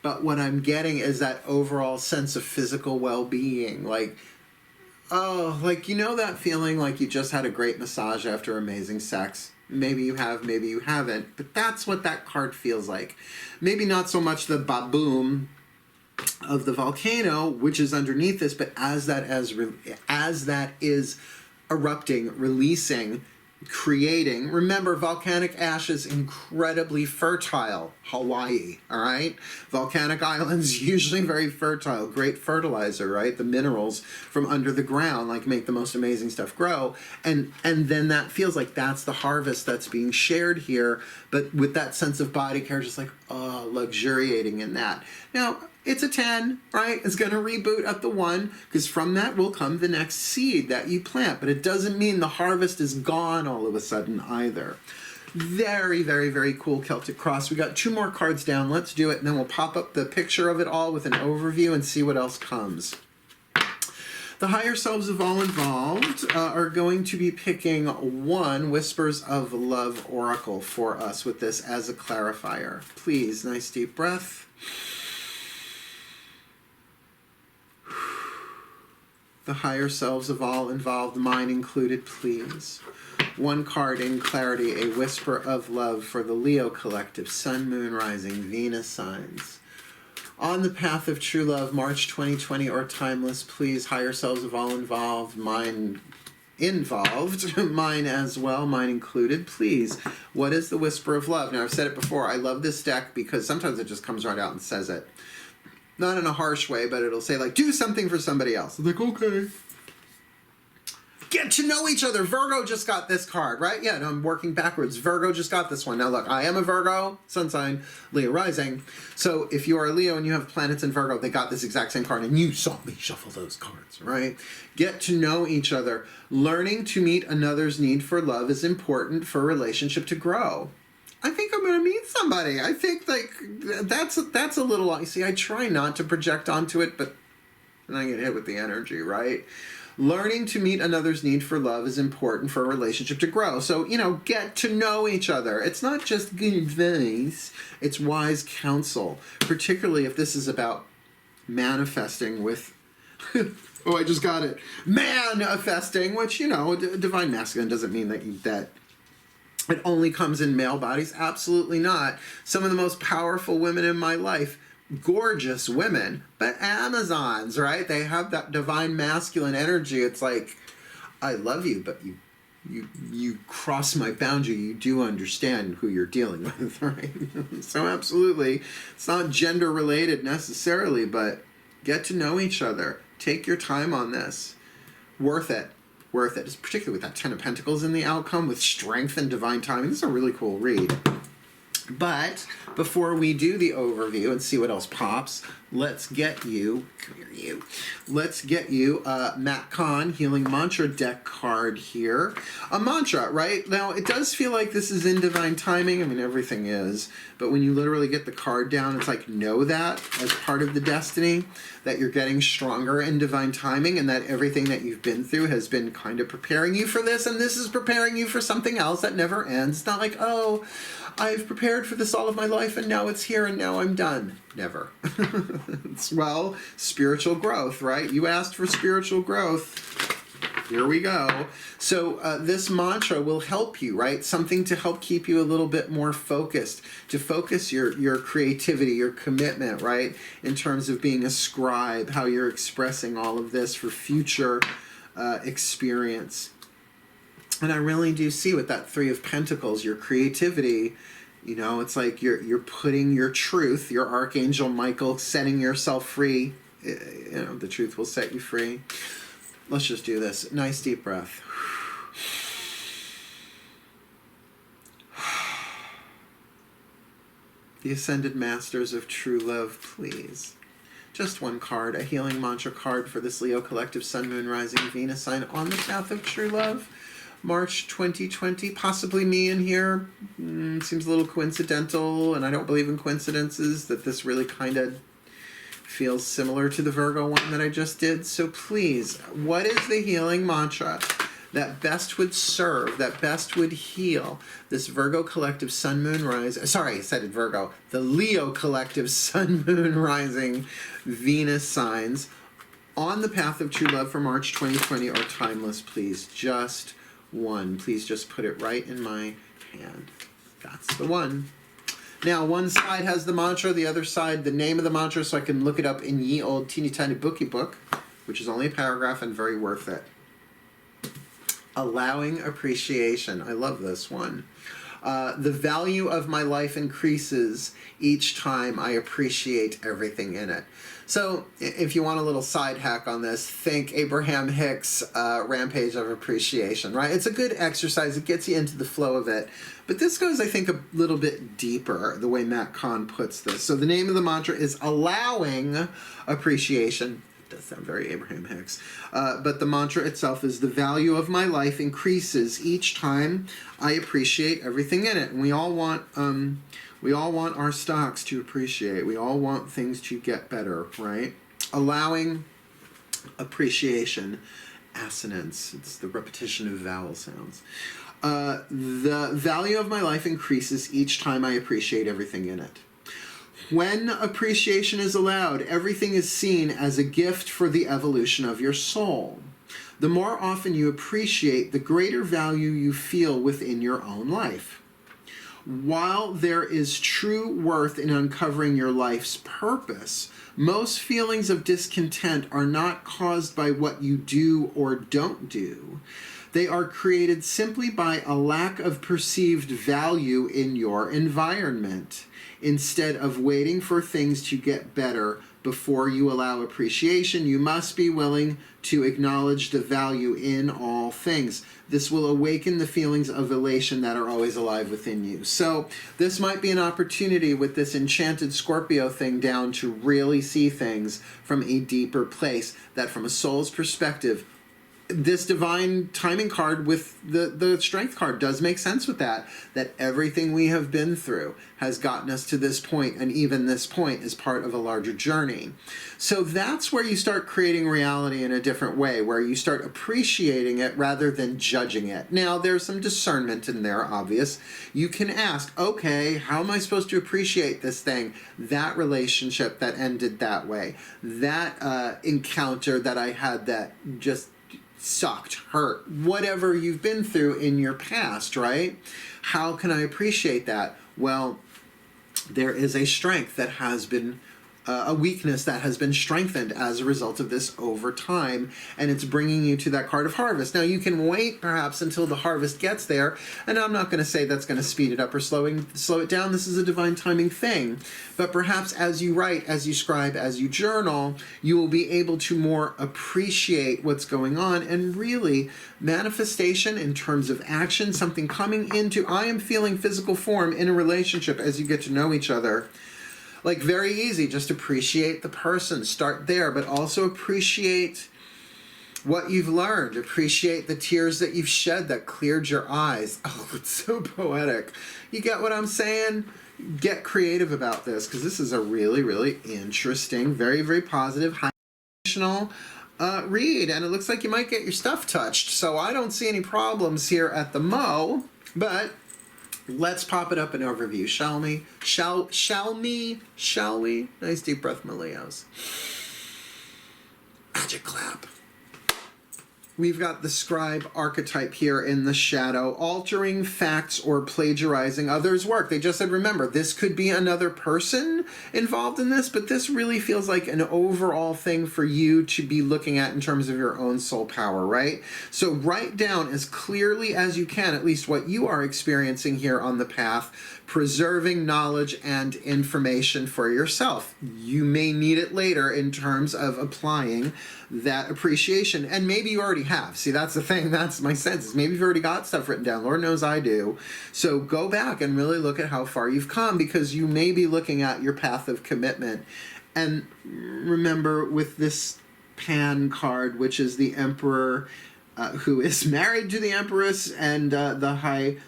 But what I'm getting is that overall sense of physical well-being. Like, oh, like, you know that feeling like you just had a great massage after amazing sex? Maybe you have, maybe you haven't. But that's what that card feels like. Maybe not so much the ba-boom of the volcano, which is underneath this, but as that is erupting, releasing, creating. Remember, volcanic ash is incredibly fertile. Hawaii, all right? Volcanic islands usually very fertile, great fertilizer, right? The minerals from under the ground like make the most amazing stuff grow. And then that feels like that's the harvest that's being shared here, but with that sense of body care, just like, oh, luxuriating in that. Now, it's a 10, right? It's going to reboot at the 1, because from that will come the next seed that you plant. But it doesn't mean the harvest is gone all of a sudden either. Very, very, very cool Celtic cross. We got 2 more cards down. Let's do it, and then we'll pop up the picture of it all with an overview and see what else comes. The higher selves of all involved are going to be picking 1 Whispers of Love Oracle for us with this as a clarifier. Please, nice deep breath. The higher selves of all involved, mine included, please. 1 card in clarity, a whisper of love for the Leo collective, Sun, Moon, Rising, Venus signs. On the path of true love, March 2020 or timeless, please, higher selves of all involved, mine involved, mine as well, mine included. Please, what is the whisper of love? Now, I've said it before, I love this deck because sometimes it just comes right out and says it. Not in a harsh way, but it'll say, like, do something for somebody else. I'm like, okay. Get to know each other. Virgo just got this card, right? Yeah, no, I'm working backwards. Virgo just got this one. Now, look, I am a Virgo, sun sign, Leo rising. So if you are a Leo and you have planets in Virgo, they got this exact same card, and you saw me shuffle those cards, right? Get to know each other. Learning to meet another's need for love is important for a relationship to grow. I think I'm going to meet somebody. I think, like, that's a little... You see, I try not to project onto it, but then I get hit with the energy, right? Learning to meet another's need for love is important for a relationship to grow. So, you know, get to know each other. It's not just good advice, it's wise counsel, particularly if this is about manifesting with... oh, I just got it. Manifesting, which, you know, divine masculine doesn't mean that it only comes in male bodies. Absolutely not. Some of the most powerful women in my life, gorgeous women, but Amazons, right? They have that divine masculine energy. It's like, I love you, but you cross my boundary. You do understand who you're dealing with, right? So absolutely, it's not gender related necessarily, but get to know each other. Take your time on this. Worth it. Worth it. It's particularly with that Ten of Pentacles in the outcome, with strength and divine timing. This is a really cool read. But before we do the overview and see what else pops, let's get you, come here, you. Let's get you Matt Kahn Healing Mantra deck card here. A mantra, right? Now, it does feel like this is in divine timing. I mean, everything is. But when you literally get the card down, it's like, know that as part of the destiny, that you're getting stronger in divine timing, and that everything that you've been through has been kind of preparing you for this, and this is preparing you for something else that never ends. It's not like, oh, I've prepared for this all of my life, and now it's here, and now I'm done. Never. It's, well, spiritual growth, right? You asked for spiritual growth. Here we go. So this mantra will help you, right? Something to help keep you a little bit more focused, to focus your creativity, your commitment, right? In terms of being a scribe, how you're expressing all of this for future experience. And I really do see with that Three of Pentacles, your creativity, you know, it's like you're putting your truth, your Archangel Michael, setting yourself free. You know, the truth will set you free. Let's just do this. Nice deep breath. The Ascended Masters of True Love, please. Just one card, a healing mantra card for this Leo collective Sun, Moon, Rising, Venus sign on the path of true love. March 2020, possibly me in here. Seems a little coincidental, and I don't believe in coincidences, that this really kind of feels similar to the Virgo one that I just did. So please, what is the healing mantra that best would serve, that best would heal this Virgo collective Sun, Moon, Rising, sorry, I said it Virgo, the Leo collective Sun, Moon, Rising, Venus signs on the path of true love for March 2020 or timeless, please. Just one. Please just put it right in my hand. That's the one. Now, one side has the mantra, the other side, the name of the mantra, so I can look it up in ye old teeny tiny bookie book, which is only a paragraph and very worth it. Allowing appreciation. I love this one. The value of my life increases each time I appreciate everything in it. So if you want a little side hack on this, think Abraham Hicks' Rampage of Appreciation, right? It's a good exercise. It gets you into the flow of it. But this goes, I think, a little bit deeper, the way Matt Kahn puts this. So the name of the mantra is Allowing Appreciation. It does sound very Abraham Hicks. But the mantra itself is the value of my life increases each time I appreciate everything in it. And we all want our stocks to appreciate. We all want things to get better, right? Allowing appreciation, assonance. It's the repetition of vowel sounds. The value of my life increases each time I appreciate everything in it. When appreciation is allowed, everything is seen as a gift for the evolution of your soul. The more often you appreciate, the greater value you feel within your own life. While there is true worth in uncovering your life's purpose, most feelings of discontent are not caused by what you do or don't do. They are created simply by a lack of perceived value in your environment. Instead of waiting for things to get better before you allow appreciation, you must be willing to acknowledge the value in all things. This will awaken the feelings of elation that are always alive within you. So this might be an opportunity with this enchanted Scorpio thing down to really see things from a deeper place, that from a soul's perspective, this divine timing card with the strength card does make sense with that everything we have been through has gotten us to this point, and even this point is part of a larger journey. So that's where you start creating reality in a different way, where you start appreciating it rather than judging it. Now, there's some discernment in there, obvious. You can ask, okay, how am I supposed to appreciate this thing, that relationship that ended that way, that encounter that I had that just sucked, hurt, whatever you've been through in your past, right? How can I appreciate that? Well, there is a strength that has been, a weakness that has been strengthened as a result of this over time, and it's bringing you to that card of harvest. Now, you can wait perhaps until the harvest gets there, and I'm not going to say that's going to speed it up or slow it down. This is a divine timing thing. But perhaps as you write, as you scribe, as you journal, you will be able to more appreciate what's going on, and really manifestation in terms of action, something coming into, I am feeling physical form in a relationship as you get to know each other. Like, very easy, just appreciate the person. Start there, but also appreciate what you've learned. Appreciate the tears that you've shed that cleared your eyes. Oh, it's so poetic. You get what I'm saying? Get creative about this, because this is a really, really interesting, very, very positive, high emotional read. And it looks like you might get your stuff touched. So I don't see any problems here at the Mo, but let's pop it up in overview, shall we? Shall we? Nice deep breath, my Leos. Magic clap. We've got the scribe archetype here in the shadow, altering facts or plagiarizing others' work. They just said, remember, this could be another person involved in this, but this really feels like an overall thing for you to be looking at in terms of your own soul power, right? So write down as clearly as you can, at least what you are experiencing here on the path, preserving knowledge and information for yourself. You may need it later in terms of applying that appreciation, and maybe you already have. See, that's the thing, that's my sense, is maybe you've already got stuff written down. Lord knows I do. So go back and really look at how far you've come, because you may be looking at your path of commitment. And remember, with this Pan card, which is the Emperor, who is married to the Empress, and the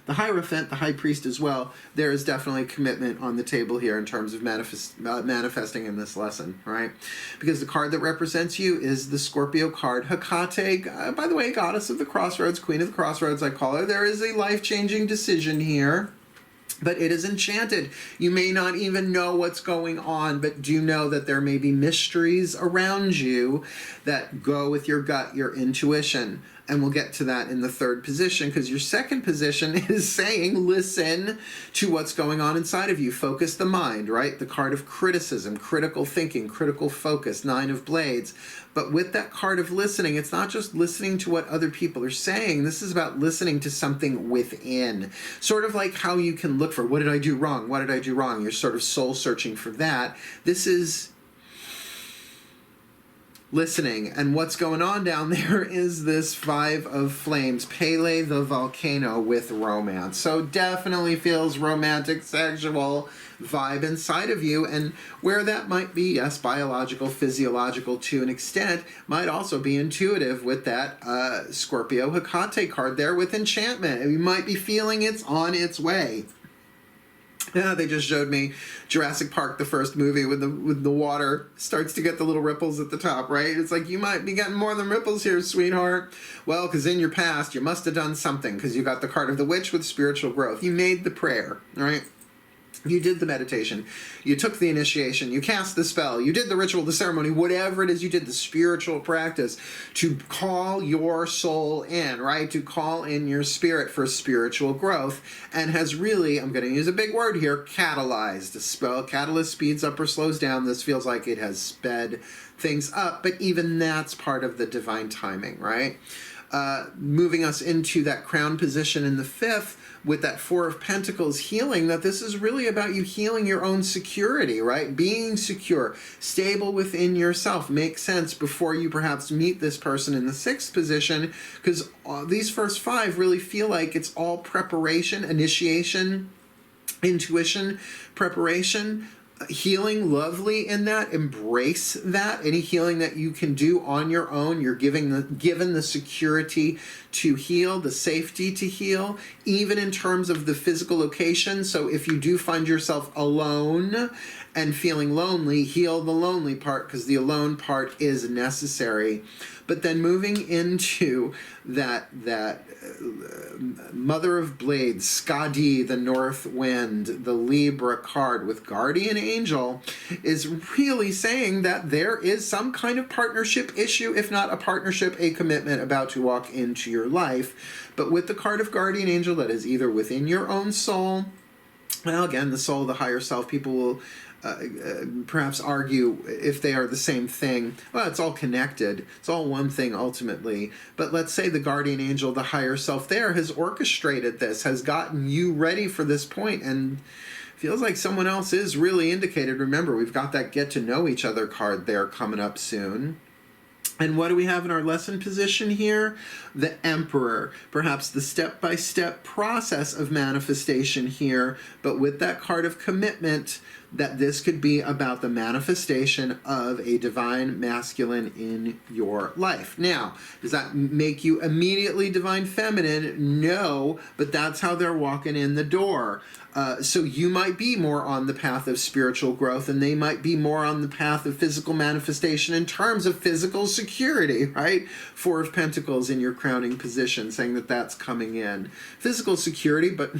Hierophant, the High Priest as well, there is definitely commitment on the table here in terms of manifesting in this lesson, right? Because the card that represents you is the Scorpio card, Hecate, by the way, Goddess of the Crossroads, Queen of the Crossroads, I call her. There is a life-changing decision here, but it is enchanted. You may not even know what's going on, but do know that there may be mysteries around you that go with your gut, your intuition. And we'll get to that in the third position, because your second position is saying, listen to what's going on inside of you. Focus the mind, right? The card of criticism, critical thinking, critical focus, Nine of Blades. But with that card of listening, it's not just listening to what other people are saying. This is about listening to something within. Sort of like how you can look for, what did I do wrong? What did I do wrong? You're sort of soul searching for that. This is listening, and what's going on down there is this Five of Flames, Pele the volcano with romance. So definitely feels romantic, sexual vibe inside of you, and where that might be, yes, biological, physiological to an extent, might also be intuitive with that Scorpio Hecate card there with enchantment. You might be feeling it's on its way. Yeah, they just showed me Jurassic Park, the first movie, with the water starts to get the little ripples at the top, right? It's like, you might be getting more than ripples here, sweetheart. Well, because in your past, you must have done something, because you got the card of the witch with spiritual growth. You made the prayer, right? You did the meditation, you took the initiation, you cast the spell, you did the ritual, the ceremony, whatever it is you did, the spiritual practice to call your soul in, right? To call in your spirit for spiritual growth, and has really, I'm going to use a big word here, catalyzed. The spell catalyst speeds up or slows down. This feels like it has sped things up, but even that's part of the divine timing, right? moving us into that crown position in the 5th with that 4 of Pentacles healing, that this is really about you healing your own security, right? Being secure, stable within yourself, makes sense before you perhaps meet this person in the 6th position, because these first 5 really feel like it's all preparation, initiation, intuition, preparation, healing, lovely in that. Embrace that. Any healing that you can do on your own, you're given the security to heal, the safety to heal, even in terms of the physical location. So if you do find yourself alone and feeling lonely, heal the lonely part, because the alone part is necessary. But then moving into that Mother of Blades, Skadi, the North Wind, the Libra card with Guardian Angel, is really saying that there is some kind of partnership issue, if not a partnership, a commitment about to walk into your life. But with the card of Guardian Angel, that is either within your own soul. Well, again, the soul, the higher self, people will perhaps argue if they are the same thing. Well, it's all connected. It's all one thing ultimately. But let's say the guardian angel, the higher self there, has orchestrated this, has gotten you ready for this point, and feels like someone else is really indicated. Remember, we've got that get to know each other card there coming up soon. And what do we have in our lesson position here? The Emperor. Perhaps the step-by-step process of manifestation here, but with that card of commitment, that this could be about the manifestation of a divine masculine in your life. Now, does that make you immediately divine feminine? No, but that's how they're walking in the door. So you might be more on the path of spiritual growth, and they might be more on the path of physical manifestation in terms of physical security, right? 4 of Pentacles in your crowning position, saying that that's coming in. Physical security, but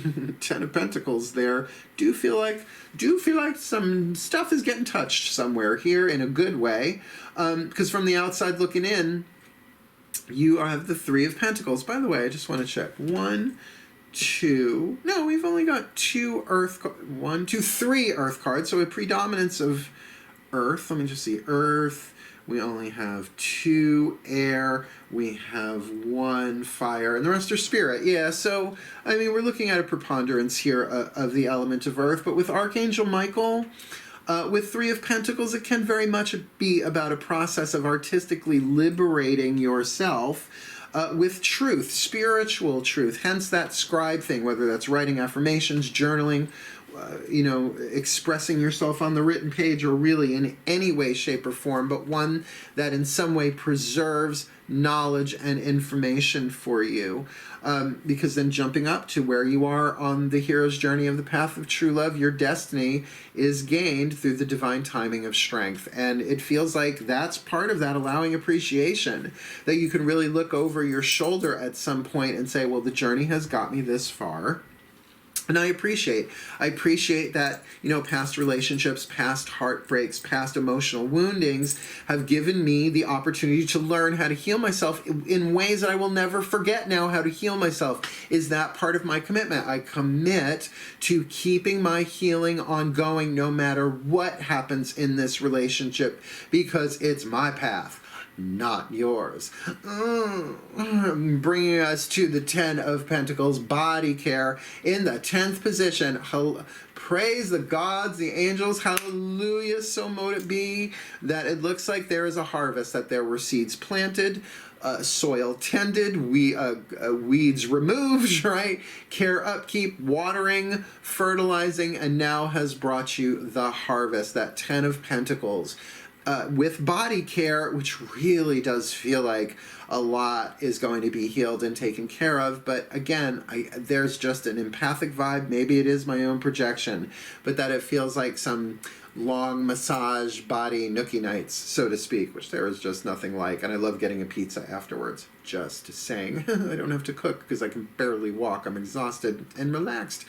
10 of Pentacles there. Do feel like some stuff is getting touched somewhere here in a good way. Because from the outside looking in, you have the 3 of Pentacles. By the way, I just want to check. 1, 2. No, we've only got 2 earth. 1, 2, 3 earth cards. So a predominance of earth. Let me just see. Earth. We only have 2 air. We have 1 fire, and the rest are spirit. Yeah, so I mean, we're looking at a preponderance here of the element of earth. But with Archangel Michael, with 3 of Pentacles, it can very much be about a process of artistically liberating yourself. With truth, spiritual truth, hence that scribe thing, whether that's writing affirmations, journaling, expressing yourself on the written page, or really in any way, shape, or form, but one that in some way preserves knowledge and information for you. Because then jumping up to where you are on the hero's journey of the path of true love, your destiny is gained through the divine timing of strength. And it feels like that's part of that allowing appreciation, that you can really look over your shoulder at some point and say, well, the journey has got me this far. And I appreciate that, past relationships, past heartbreaks, past emotional woundings have given me the opportunity to learn how to heal myself in ways that I will never forget now how to heal myself. Is that part of my commitment? I commit to keeping my healing ongoing no matter what happens in this relationship, because it's my path, not yours. Bringing us to the 10 of Pentacles, body care in the 10th position. Praise the gods, the angels, hallelujah. So mote it be that it looks like there is a harvest, that there were seeds planted, soil tended, weeds removed, right? Care, upkeep, watering, fertilizing, and now has brought you the harvest, that 10 of Pentacles. With body care, which really does feel like a lot is going to be healed and taken care of. But again, there's just an empathic vibe. Maybe it is my own projection, but that it feels like some long massage body nookie nights, so to speak, which there is just nothing like. And I love getting a pizza afterwards. Just saying. I don't have to cook because I can barely walk. I'm exhausted and relaxed.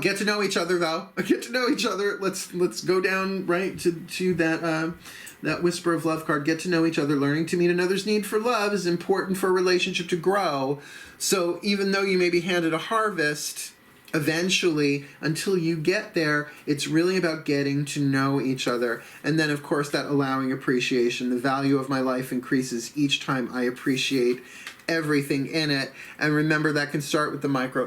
Get to know each other, though. Get to know each other. Let's go down right to that whisper of love card. Get to know each other. Learning to meet another's need for love is important for a relationship to grow. So even though you may be handed a harvest, eventually, until you get there, it's really about getting to know each other. And then, of course, that allowing appreciation. The value of my life increases each time I appreciate everything in it. And remember, that can start with the micro.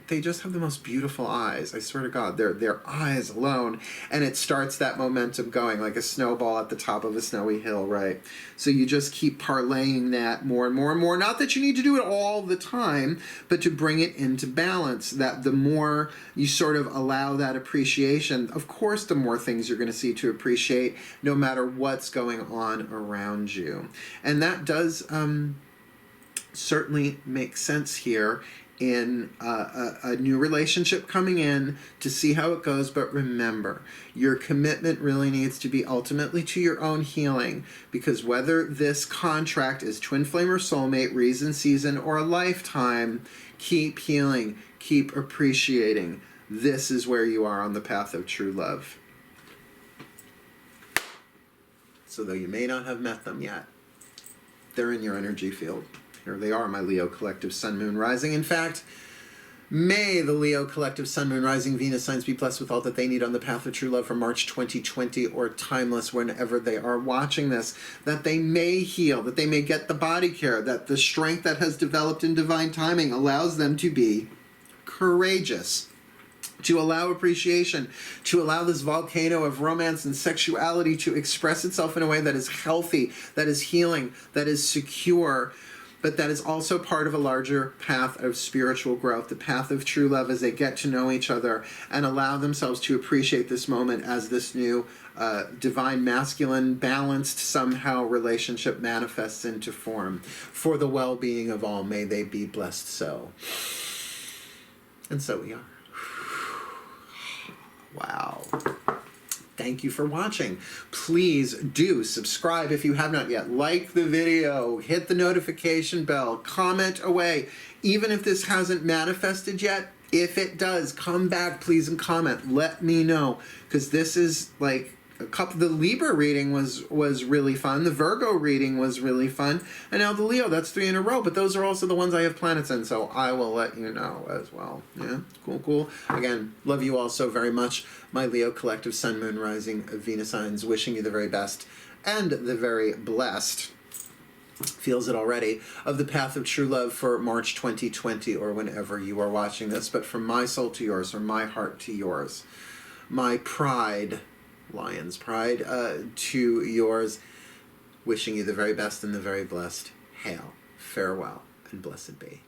They just have the most beautiful eyes. I swear to God, their eyes alone. And it starts that momentum going like a snowball at the top of a snowy hill, right? So you just keep parlaying that more and more and more. Not that you need to do it all the time, but to bring it into balance. That the more you sort of allow that appreciation, of course, the more things you're going to see to appreciate, no matter what's going on around you. And that does certainly make sense here in a new relationship coming in, to see how it goes. But remember, your commitment really needs to be ultimately to your own healing, because whether this contract is twin flame or soulmate, reason, season, or a lifetime, keep healing, keep appreciating. This is where you are on the path of true love. So though you may not have met them yet, they're in your energy field. Here they are, my Leo collective Sun, Moon, Rising. In fact, may the Leo collective Sun, Moon, Rising, Venus signs be blessed with all that they need on the path of true love for March 2020, or timeless whenever they are watching this. That they may heal, that they may get the body care, that the strength that has developed in divine timing allows them to be courageous, to allow appreciation, to allow this volcano of romance and sexuality to express itself in a way that is healthy, that is healing, that is secure, but that is also part of a larger path of spiritual growth, the path of true love, as they get to know each other and allow themselves to appreciate this moment as this new divine masculine, balanced somehow relationship manifests into form. For the well-being of all, may they be blessed so. And so we are. Wow. Thank you for watching. Please do subscribe if you have not yet. Like the video, hit the notification bell, comment away. Even if this hasn't manifested yet, if it does, come back please and comment. Let me know, because this is like a couple. The Libra reading was really fun. The Virgo reading was really fun. And now the Leo, that's 3 in a row. But those are also the ones I have planets in, so I will let you know as well. Yeah, cool. Again, love you all so very much. My Leo collective Sun, Moon, Rising, Venus signs, wishing you the very best and the very blessed, feels it already, of the path of true love for March 2020, or whenever you are watching this. But from my soul to yours, from my heart to yours, my pride, Lyons pride, to yours, wishing you the very best and the very blessed. Hail, farewell, and blessed be.